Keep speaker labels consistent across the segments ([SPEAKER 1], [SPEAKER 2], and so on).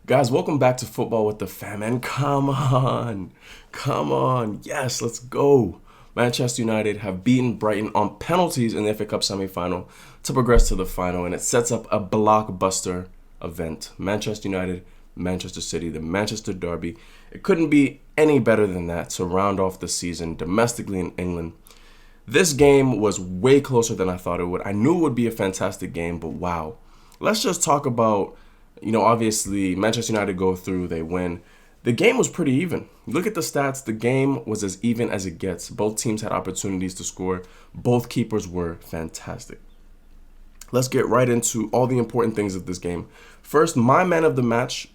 [SPEAKER 1] Guys, welcome back to Football with the Fam. And come on. Yes, let's go. Manchester United have beaten Brighton on penalties in the FA Cup semi-final to progress to the final, and it sets up a blockbuster event. Manchester United, Manchester City, the Manchester Derby. It couldn't be any better than that to round off the season domestically in England. This game was way closer than I thought it would. I knew it would be a fantastic game, but wow. Let's just talk about, obviously Manchester United go through, they win. The game was pretty even. Look at the stats. The game was as even as it gets. Both teams had opportunities to score. Both keepers were fantastic. Let's get right into all the important things of this game. First, my man of the match,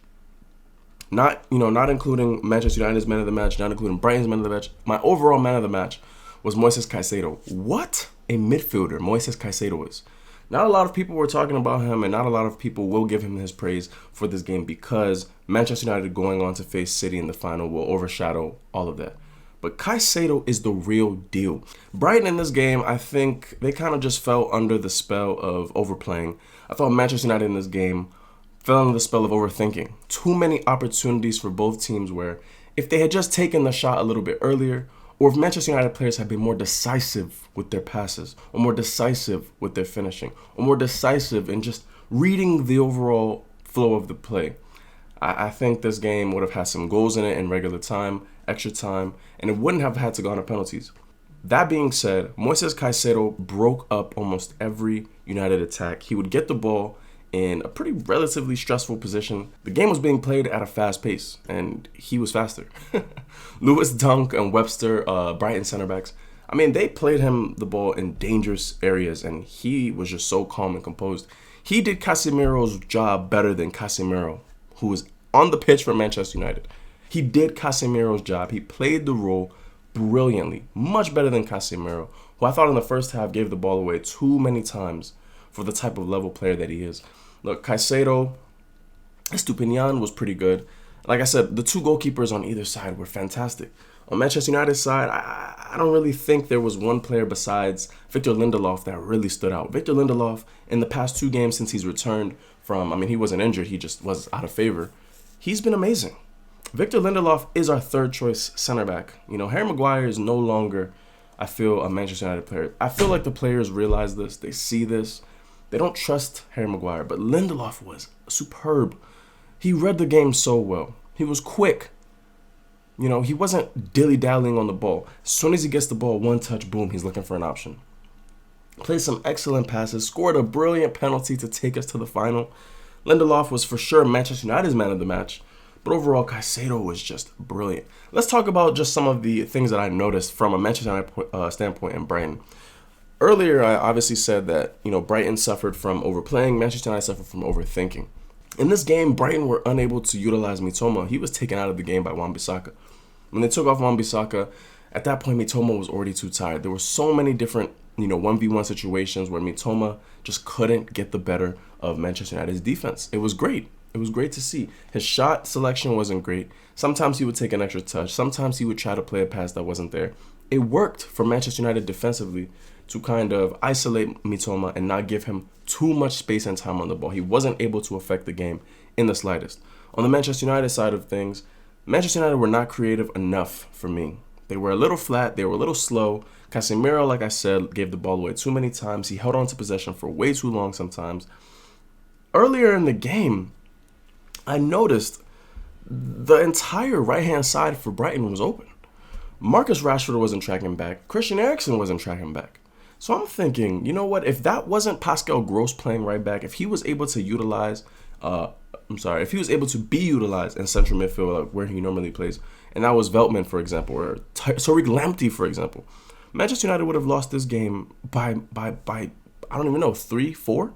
[SPEAKER 1] not including Manchester United's man of the match, not including Brighton's man of the match. My overall man of the match was Moises Caicedo. What a midfielder Moises Caicedo is. Not a lot of people were talking about him, and not a lot of people will give him his praise for this game because Manchester United going on to face City in the final will overshadow all of that. But Caicedo is the real deal. Brighton in this game, I think they kind of just fell under the spell of overplaying. I thought Manchester United in this game fell under the spell of overthinking. Too many opportunities for both teams where if they had just taken the shot a little bit earlier, or if Manchester United players had been more decisive with their passes, or more decisive with their finishing, or more decisive in just reading the overall flow of the play, I think this game would have had some goals in it in regular time, extra time, and it wouldn't have had to go on to penalties. That being said, Moises Caicedo broke up almost every United attack. He would get the ball in a pretty relatively stressful position. The game was being played at a fast pace, and he was faster. Lewis Dunk and Webster, Brighton center backs, they played him the ball in dangerous areas, and he was just so calm and composed. He did Casemiro's job better than Casemiro, who was on the pitch for Manchester United. He did Casemiro's job. He played the role brilliantly, much better than Casemiro, who I thought in the first half gave the ball away too many times for the type of level player that he is. Look, Caicedo, Estupinian was pretty good. Like I said, the two goalkeepers on either side were fantastic. On Manchester United's side, I don't really think there was one player besides Victor Lindelof that really stood out. Victor Lindelof, in the past 2 games since he's returned from, he wasn't injured, he just was out of favor. He's been amazing. Victor Lindelof is our third choice center back. Harry Maguire is no longer, I feel, a Manchester United player. I feel like the players realize this, they see this. They don't trust Harry Maguire, but Lindelof was superb. He read the game so well. He was quick. He wasn't dilly-dallying on the ball. As soon as he gets the ball, one touch, boom, he's looking for an option. Played some excellent passes, scored a brilliant penalty to take us to the final. Lindelof was for sure Manchester United's man of the match, but overall, Caicedo was just brilliant. Let's talk about just some of the things that I noticed from a Manchester United standpoint in Brighton. Earlier, I obviously said that, Brighton suffered from overplaying, Manchester United suffered from overthinking. In this game, Brighton were unable to utilize Mitoma. He was taken out of the game by Wan-Bissaka. When they took off Wan-Bissaka, at that point, Mitoma was already too tired. There were so many different, 1v1 situations where Mitoma just couldn't get the better of Manchester United's defense. It was great. It was great to see. His shot selection wasn't great. Sometimes he would take an extra touch. Sometimes he would try to play a pass that wasn't there. It worked for Manchester United defensively to kind of isolate Mitoma and not give him too much space and time on the ball. He wasn't able to affect the game in the slightest. On the Manchester United side of things, Manchester United were not creative enough for me. They were a little flat. They were a little slow. Casemiro, like I said, gave the ball away too many times. He held on to possession for way too long sometimes. Earlier in the game, I noticed the entire right-hand side for Brighton was open. Marcus Rashford wasn't tracking back. Christian Eriksen wasn't tracking back. So I'm thinking, you know what? If that wasn't Pascal Gross playing right back, if he was able to utilize, if he was able to be utilized in central midfield where he normally plays, and that was Veltman, for example, or Tariq Lamptey, for example, Manchester United would have lost this game by I don't even know, 3, 4?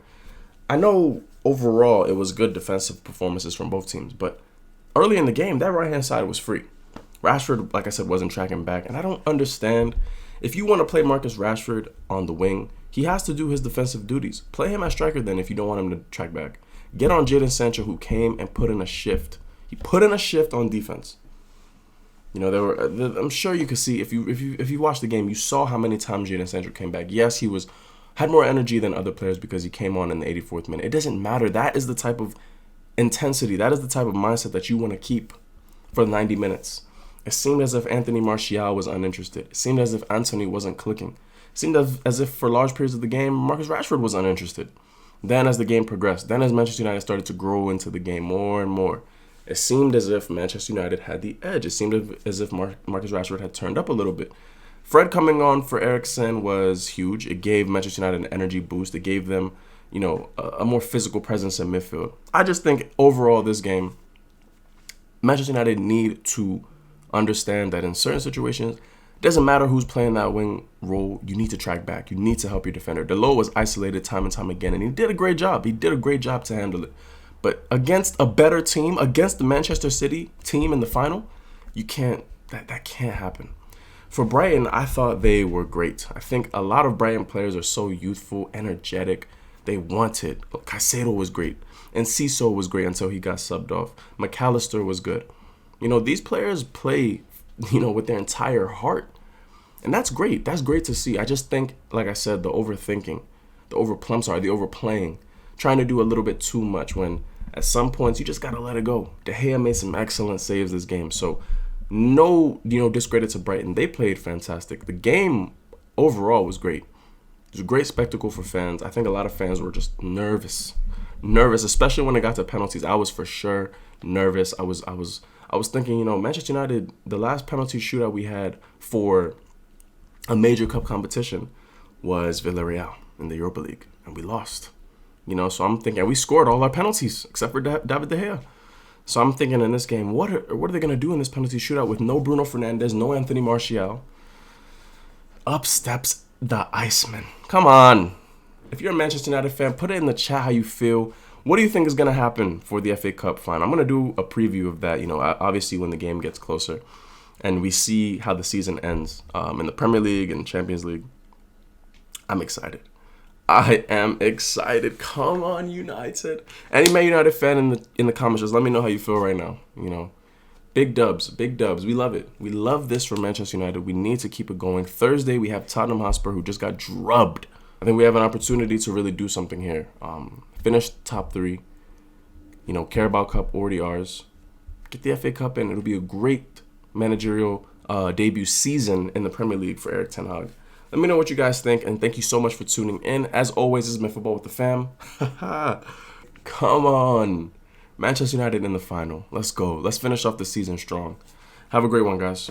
[SPEAKER 1] I know overall it was good defensive performances from both teams, but early in the game, that right-hand side was free. Rashford, like I said, wasn't tracking back, and I don't understand. If you want to play Marcus Rashford on the wing, he has to do his defensive duties. Play him as striker then if you don't want him to track back. Get on Jadon Sancho, who came and put in a shift. He put in a shift on defense. I'm sure you could see if you watched the game, you saw how many times Jadon Sancho came back. Yes, he had more energy than other players because he came on in the 84th minute. It doesn't matter. That is the type of intensity. That is the type of mindset that you want to keep for 90 minutes. It seemed as if Anthony Martial was uninterested. It seemed as if Anthony wasn't clicking. It seemed as if for large periods of the game, Marcus Rashford was uninterested. Then as the game progressed, then as Manchester United started to grow into the game more and more, it seemed as if Manchester United had the edge. It seemed as if Marcus Rashford had turned up a little bit. Fred coming on for Eriksen was huge. It gave Manchester United an energy boost. It gave them, a more physical presence in midfield. I just think overall this game, Manchester United need to understand that in certain situations, it doesn't matter who's playing that wing role, you need to track back. You need to help your defender. Toluwa was isolated time and time again, and he did a great job. He did a great job to handle it. But against a better team, against the Manchester City team in the final, you can't. That can't happen. For Brighton, I thought they were great. I think a lot of Brighton players are so youthful, energetic. They want it. Caicedo was great. And Ciso was great until he got subbed off. McAllister was good. These players play, with their entire heart. And that's great. That's great to see. I just think, like I said, the overthinking, the overplaying, trying to do a little bit too much when at some points you just got to let it go. De Gea made some excellent saves this game. So no, discredit to Brighton. They played fantastic. The game overall was great. It was a great spectacle for fans. I think a lot of fans were just nervous, especially when it got to penalties. I was for sure nervous. I was thinking, Manchester United, the last penalty shootout we had for a major cup competition was Villarreal in the Europa League, and we lost. So I'm thinking, we scored all our penalties except for David De Gea. So I'm thinking in this game, what are they going to do in this penalty shootout with no Bruno Fernandes, no Anthony Martial? Up steps the Iceman. Come on. If you're a Manchester United fan, put it in the chat how you feel. What do you think is going to happen for the FA Cup final? I'm going to do a preview of that, obviously when the game gets closer and we see how the season ends in the Premier League and Champions League. I'm excited. I am excited. Come on, United. Any Man United fan in the comments, just let me know how you feel right now. Big dubs. We love it. We love this for Manchester United. We need to keep it going. Thursday, we have Tottenham Hotspur, who just got drubbed. I think we have an opportunity to really do something here. Finish top 3. Carabao Cup already ours. Get the FA Cup in. It'll be a great managerial debut season in the Premier League for Erik Ten Hag. Let me know what you guys think, and thank you so much for tuning in. As always, this has been Football with the Fam. Come on. Manchester United in the final. Let's go. Let's finish off the season strong. Have a great one, guys.